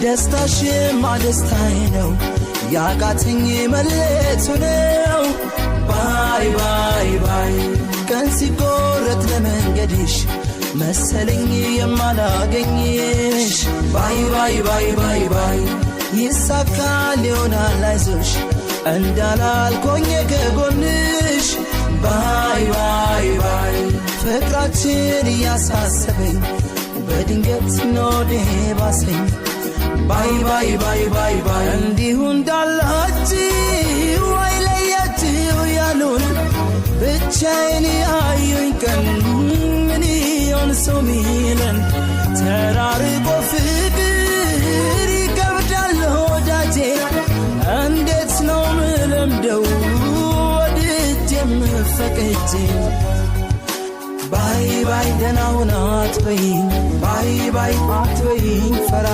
ደስታሽማ ደስታዬ ነው ያቃተኝ መለየቱ ነው ባይ ባይ ባይ ቀን ሲቆረጥ ለመንገድሽ መሰለኝ የማላገኝሽ ባይ ባይ ባይ ባይ ባይ ይሳካል ይሆናል አይዞሽ እንዳላልኩኝ ከጎንሽ ባይ ባይ ባይ ፍቅራችን ያሳሰበኝ በድንገት ኖዴ ባሰኝ ባይ ባይ ባይ ባይ ባይ እንዲሁ እንዳላችሁ አይለያችሁ ያሉን ብቻዬን ያዩኝ ቀን ምን ይሆን ሰው ሚለን ተራርቆ ፍቅር ይከብዳል ወዳጄ እንዴት ነው ምለምደው ወድጄም ፈቅጄ ባይ ባይ ደህና ሁን አትበይኝ ባይ ባይ አትበይኝ ፈራ